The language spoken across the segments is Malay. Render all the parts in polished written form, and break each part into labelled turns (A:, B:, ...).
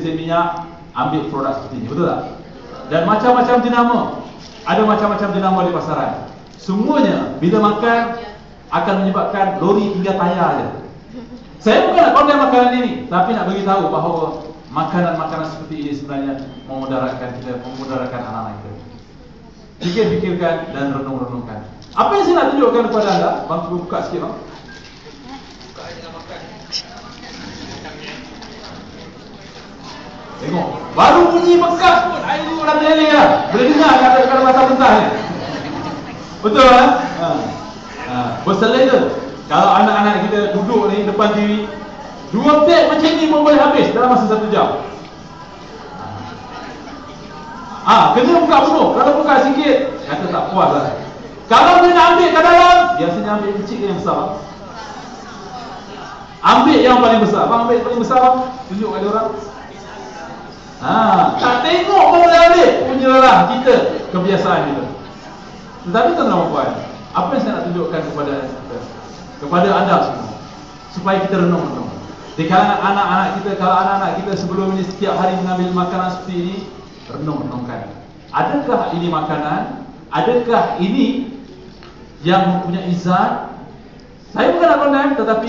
A: minyak, ambil produk seperti ini, betul tak? Dan macam-macam jenama, ada macam-macam jenama di pasaran. Semuanya bila makan akan menyebabkan lori tinggal tayar je. Saya bukan nak konten makanan ini, tapi nak beritahu bahawa makanan-makanan seperti ini sebenarnya memudaratkan kita, memudaratkan anak-anak kita. Fikir-fikirkan dan renung-renungkan. Apa yang saya nak tunjukkan kepada anda? Bang, cuba buka sikit bang. Buka aja dengan makan. Tengok, baru bunyi bekas pun air tu dah meleleh lah. Boleh dengar kata-kata masa mentah ni. Betul kan? Berselera. Kalau anak-anak kita duduk ni depan TV, 2 pack macam ni pun boleh habis dalam masa 1 jam. Kena buka penuh. Kalau buka sikit, kata tak puas lah. Kalau dia nak ambil kat dalam, biasanya ambil kecil yang besar. Ambil yang paling besar. Bang, ambil paling besar bang. Tunjuk kat dia orang. Tak tengok pun boleh ambil. Punyalah kita, kebiasaan kita. Tetapi tuan-tuan puan, apa yang saya nak tunjukkan kepada kita, kepada anda semua, supaya kita renung-renung. Di kalangan anak-anak kita, kalau anak-anak kita sebelum ini setiap hari mengambil makanan seperti ini, renung-renungkan. Adakah ini makanan? Adakah ini yang mempunyai zat? Saya bukan nak konten, tetapi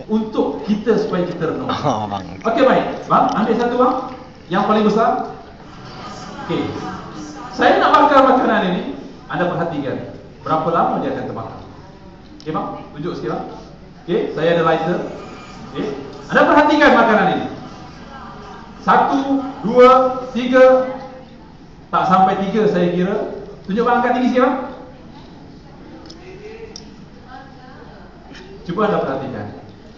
A: untuk kita supaya kita renung. Okey baik, bang, ambil satu bang, yang paling besar. Okey, saya nak bakar makanan ini. Anda perhatikan berapa lama dia akan terbakar. Okey bang, tunjuk sikit bang. Okey, saya ada lighter. Okey, anda perhatikan makanan ini. 1, 2, 3. Tak sampai 3 saya kira. Tunjuk bang, angkat tinggi sikit bang. Cuba anda perhatikan.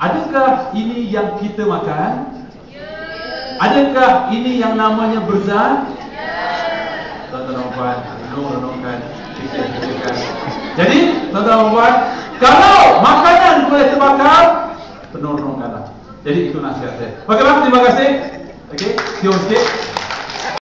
A: Adakah ini yang kita makan? Adakah ini yang namanya berzat? Tuan-tuan puan, renungkan, fikirkan. Jadi, tuan-tuan puan, kalau makanan boleh terbakar, renungkanlah. Jadi itu nasihat saya. Okey bang, terima kasih. Okey, siung sikit.